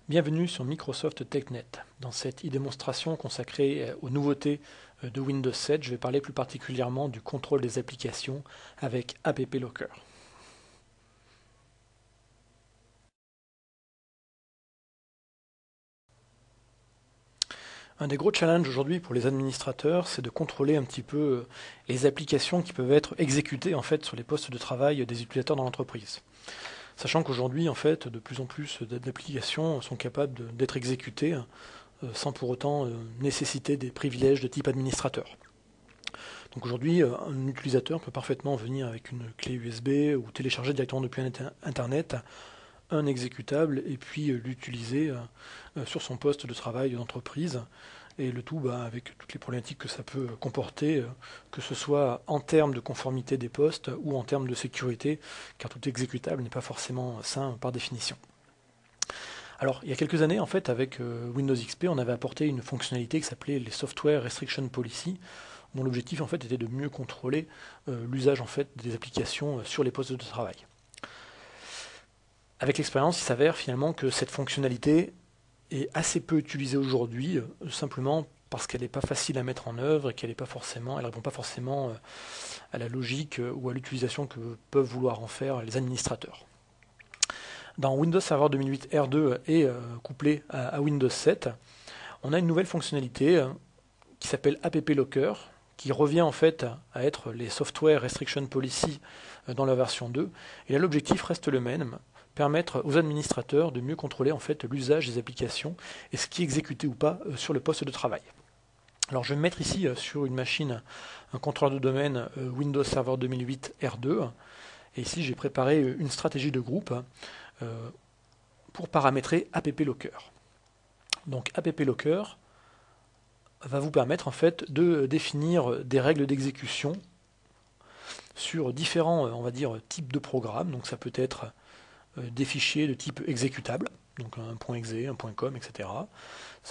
Bienvenue sur Microsoft TechNet. Dans cette e-démonstration consacrée aux nouveautés de Windows 7, je vais parler plus particulièrement du contrôle des applications avec App Locker. Un des gros challenges aujourd'hui pour les administrateurs, c'est de contrôler un petit peu les applications qui peuvent être exécutées en fait sur les postes de travail des utilisateurs dans l'entreprise. Sachant qu'aujourd'hui, en fait, de plus en plus d'applications sont capables d'être exécutées sans pour autant nécessiter des privilèges de type administrateur. Donc aujourd'hui, un utilisateur peut parfaitement venir avec une clé USB ou télécharger directement depuis Internet un exécutable et puis l'utiliser sur son poste de travail d'entreprise. Et le tout avec toutes les problématiques que ça peut comporter, que ce soit en termes de conformité des postes ou en termes de sécurité, car tout exécutable n'est pas forcément sain par définition. Alors, il y a quelques années, en fait, avec Windows XP, on avait apporté une fonctionnalité qui s'appelait les Software Restriction Policy, dont l'objectif, en fait, était de mieux contrôler l'usage, en fait, des applications sur les postes de travail. Avec l'expérience, il s'avère finalement que cette fonctionnalité est assez peu utilisée aujourd'hui, simplement parce qu'elle n'est pas facile à mettre en œuvre et qu'elle ne répond pas forcément à la logique ou à l'utilisation que peuvent vouloir en faire les administrateurs. Dans Windows Server 2008 R2 et couplé à Windows 7, on a une nouvelle fonctionnalité qui s'appelle App Locker, qui revient en fait à être les Software Restriction Policy dans la version 2. Et là, l'objectif reste le même, permettre aux administrateurs de mieux contrôler en fait l'usage des applications et ce qui est exécuté ou pas sur le poste de travail. Alors je vais me mettre ici sur une machine, un contrôleur de domaine Windows Server 2008 R2, et ici j'ai préparé une stratégie de groupe pour paramétrer App Locker. Donc App Locker va vous permettre en fait de définir des règles d'exécution sur différents, on va dire, types de programmes. Donc ça peut être des fichiers de type exécutable, donc un .exe, un .com, etc.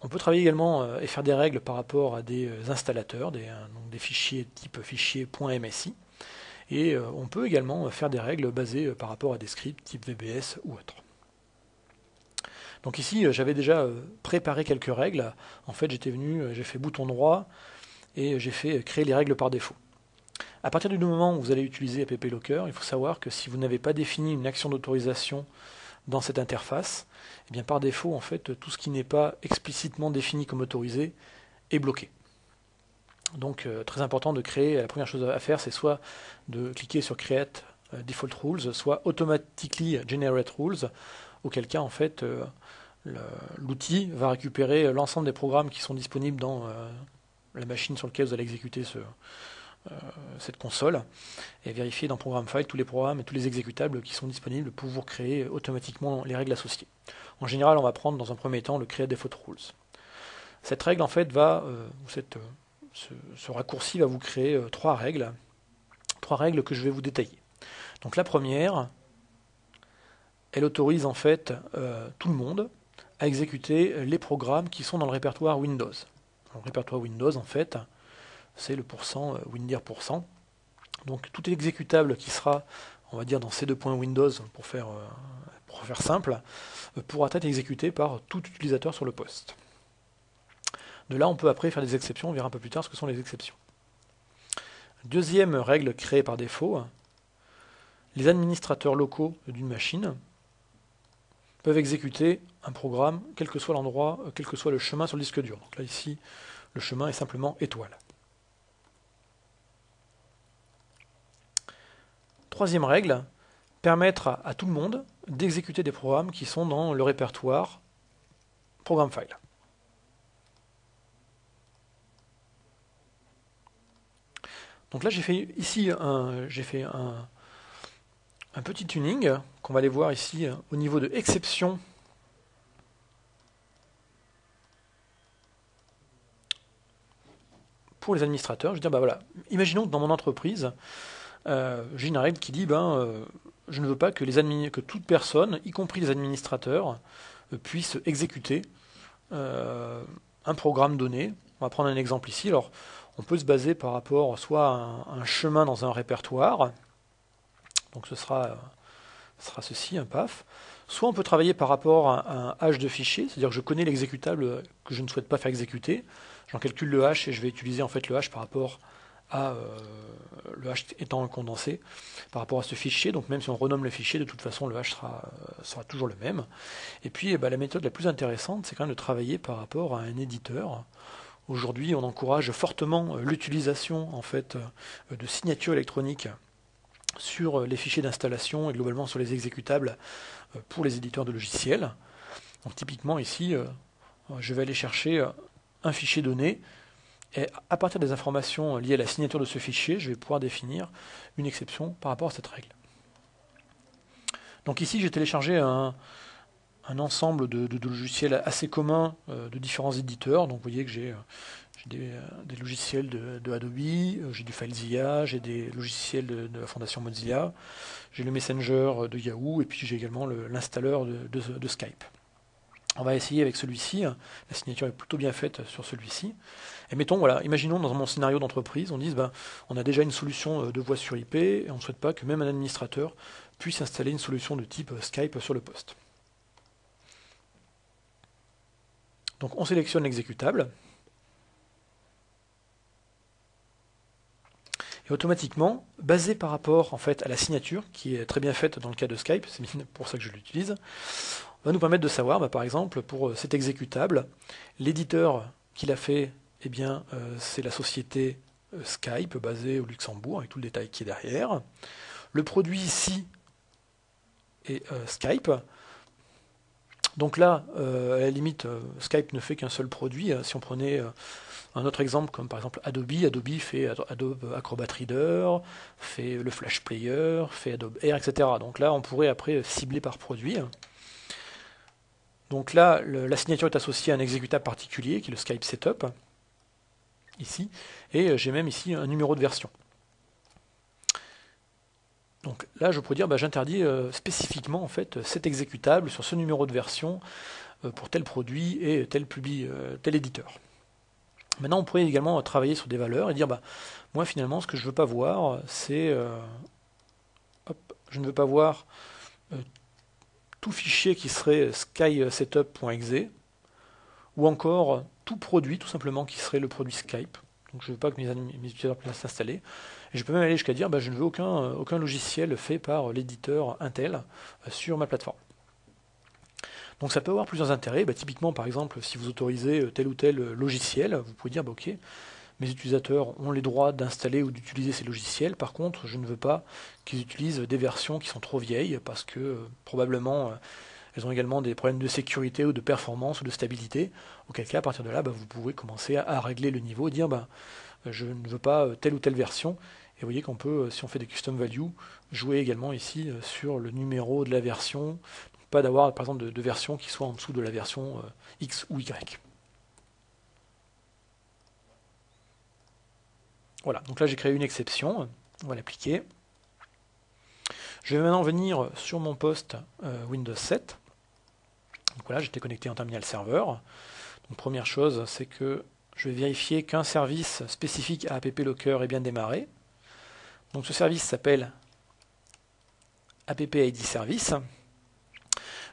On peut travailler également et faire des règles par rapport à des installateurs, donc des fichiers type fichier .msi, et on peut également faire des règles basées par rapport à des scripts type VBS ou autre. Donc ici, j'avais déjà préparé quelques règles. En fait, j'ai fait bouton droit et j'ai fait créer les règles par défaut. À partir du moment où vous allez utiliser App Locker, il faut savoir que si vous n'avez pas défini une action d'autorisation dans cette interface, eh bien par défaut, en fait, tout ce qui n'est pas explicitement défini comme autorisé est bloqué. Donc très important de créer, la première chose à faire, c'est soit de cliquer sur Create Default Rules, soit Automatically Generate Rules, auquel cas en fait l'outil va récupérer l'ensemble des programmes qui sont disponibles dans la machine sur laquelle vous allez exécuter cette console et vérifier dans Program File tous les programmes et tous les exécutables qui sont disponibles pour vous créer automatiquement les règles associées. En général, on va prendre dans un premier temps le Create Default Rules. Cette règle en fait ce raccourci va vous créer trois règles que je vais vous détailler. Donc la première, elle autorise en fait tout le monde à exécuter les programmes qui sont dans le répertoire Windows. Le répertoire Windows en fait, c'est le %windir%. Donc tout exécutable qui sera, on va dire, dans ces deux points Windows, pour faire simple, pourra être exécuté par tout utilisateur sur le poste. De là, on peut après faire des exceptions, on verra un peu plus tard ce que sont les exceptions. Deuxième règle créée par défaut, les administrateurs locaux d'une machine peuvent exécuter un programme, quel que soit l'endroit, quel que soit le chemin sur le disque dur. Donc là, ici, le chemin est simplement étoile. Troisième règle, permettre à tout le monde d'exécuter des programmes qui sont dans le répertoire Program File. Donc là, j'ai fait un petit tuning qu'on va aller voir ici au niveau de exception pour les administrateurs. Je vais dire, voilà, imaginons que dans mon entreprise, j'ai une règle qui dit je ne veux pas que toute personne, y compris les administrateurs, puisse exécuter un programme donné. On va prendre un exemple ici. Alors, on peut se baser par rapport soit à un chemin dans un répertoire, donc ce sera ceci, un PAF, Soit on peut travailler par rapport à un hash de fichier, c'est-à-dire que je connais l'exécutable que je ne souhaite pas faire exécuter, j'en calcule le hash et je vais utiliser en fait le hash par rapport à le hash étant un condensé par rapport à ce fichier, donc même si on renomme le fichier, de toute façon le hash sera toujours le même. Et puis la méthode la plus intéressante, c'est quand même de travailler par rapport à un éditeur. Aujourd'hui, on encourage fortement l'utilisation en fait de signatures électroniques sur les fichiers d'installation et globalement sur les exécutables pour les éditeurs de logiciels. Donc typiquement ici, je vais aller chercher un fichier donné et à partir des informations liées à la signature de ce fichier, je vais pouvoir définir une exception par rapport à cette règle. Donc ici, j'ai téléchargé un ensemble de logiciels assez communs de différents éditeurs. Donc vous voyez que j'ai des logiciels de Adobe, j'ai du FileZilla, j'ai des logiciels de la fondation Mozilla, j'ai le Messenger de Yahoo et puis j'ai également l'installeur de Skype. On va essayer avec celui-ci, la signature est plutôt bien faite sur celui-ci. Et mettons, voilà, imaginons dans mon scénario d'entreprise, on dise, on a déjà une solution de voix sur IP et on ne souhaite pas que même un administrateur puisse installer une solution de type Skype sur le poste. Donc on sélectionne l'exécutable. Et automatiquement, basé par rapport en fait à la signature, qui est très bien faite dans le cas de Skype, c'est pour ça que je l'utilise, va nous permettre de savoir, par exemple, pour cet exécutable, l'éditeur qui l'a fait, eh bien, c'est la société Skype, basée au Luxembourg, avec tout le détail qui est derrière. Le produit ici est Skype. Donc là, à la limite, Skype ne fait qu'un seul produit. Si on prenait un autre exemple, comme par exemple Adobe, Adobe fait Adobe Acrobat Reader, fait le Flash Player, fait Adobe Air, etc. Donc là, on pourrait après cibler par produit. Donc là, la signature est associée à un exécutable particulier, qui est le Skype Setup, ici, et j'ai même ici un numéro de version. Donc là, je pourrais dire, j'interdis spécifiquement en fait cet exécutable sur ce numéro de version pour tel produit et tel éditeur. Maintenant, on pourrait également travailler sur des valeurs et dire, moi finalement, ce que je ne veux pas voir, c'est, je ne veux pas voir tout fichier qui serait skysetup.exe ou encore tout produit, tout simplement, qui serait le produit Skype. Donc je ne veux pas que mes utilisateurs puissent s'installer. Et je peux même aller jusqu'à dire, je ne veux aucun logiciel fait par l'éditeur Intel sur ma plateforme. Donc ça peut avoir plusieurs intérêts. Typiquement, par exemple, si vous autorisez tel ou tel logiciel, vous pouvez dire, ok, mes utilisateurs ont les droits d'installer ou d'utiliser ces logiciels. Par contre, je ne veux pas qu'ils utilisent des versions qui sont trop vieilles parce que probablement elles ont également des problèmes de sécurité ou de performance ou de stabilité. Auquel cas, à partir de là, vous pouvez commencer à régler le niveau et dire, je ne veux pas telle ou telle version. Et vous voyez qu'on peut, si on fait des custom values, jouer également ici sur le numéro de la version. Pas d'avoir par exemple de version qui soit en dessous de la version X ou Y. Voilà, donc là j'ai créé une exception, on va l'appliquer. Je vais maintenant venir sur mon poste Windows 7. Donc voilà, j'étais connecté en terminal serveur. Donc première chose, c'est que je vais vérifier qu'un service spécifique à AppLocker est bien démarré. Donc ce service s'appelle AppID Service.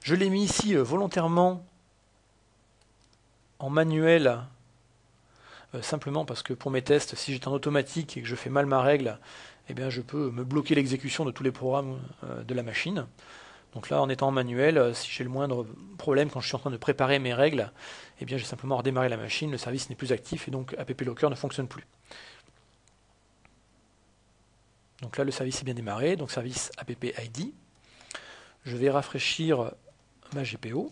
Je l'ai mis ici volontairement en manuel, simplement parce que pour mes tests, si j'étais en automatique et que je fais mal ma règle, eh bien je peux me bloquer l'exécution de tous les programmes de la machine. Donc là, en étant en manuel, si j'ai le moindre problème quand je suis en train de préparer mes règles, eh bien j'ai simplement redémarré la machine, le service n'est plus actif et donc AppLocker ne fonctionne plus. Donc là, le service est bien démarré, donc service AppID. Je vais rafraîchir ma GPO.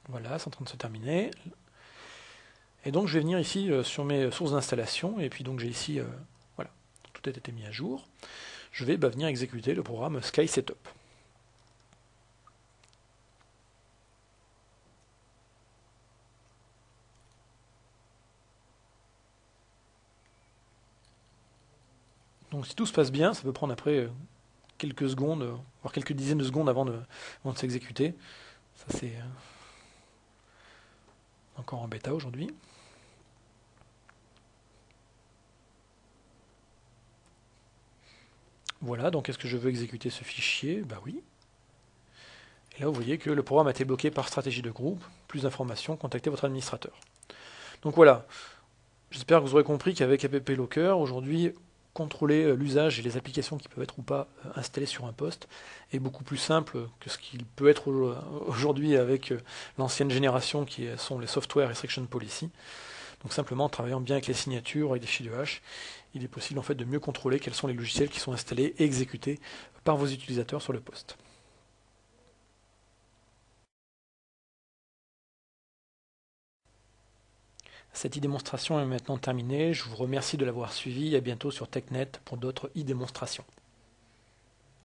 Voilà, c'est en train de se terminer. Et donc je vais venir ici sur mes sources d'installation, et puis donc j'ai ici, voilà, tout a été mis à jour. Je vais venir exécuter le programme Sky Setup. Donc si tout se passe bien, ça peut prendre après quelques secondes, voire quelques dizaines de secondes avant de s'exécuter. Ça c'est encore en bêta aujourd'hui. Voilà, donc est-ce que je veux exécuter ce fichier? Bah oui. Et là vous voyez que le programme a été bloqué par stratégie de groupe. Plus d'informations, contactez votre administrateur. Donc voilà, j'espère que vous aurez compris qu'avec App Locker, aujourd'hui, contrôler l'usage et les applications qui peuvent être ou pas installées sur un poste est beaucoup plus simple que ce qu'il peut être aujourd'hui avec l'ancienne génération qui sont les Software Restriction Policy. Donc simplement en travaillant bien avec les signatures, avec des fichiers de hash, il est possible en fait de mieux contrôler quels sont les logiciels qui sont installés et exécutés par vos utilisateurs sur le poste. Cette e-démonstration est maintenant terminée, je vous remercie de l'avoir suivie et à bientôt sur TechNet pour d'autres e-démonstrations.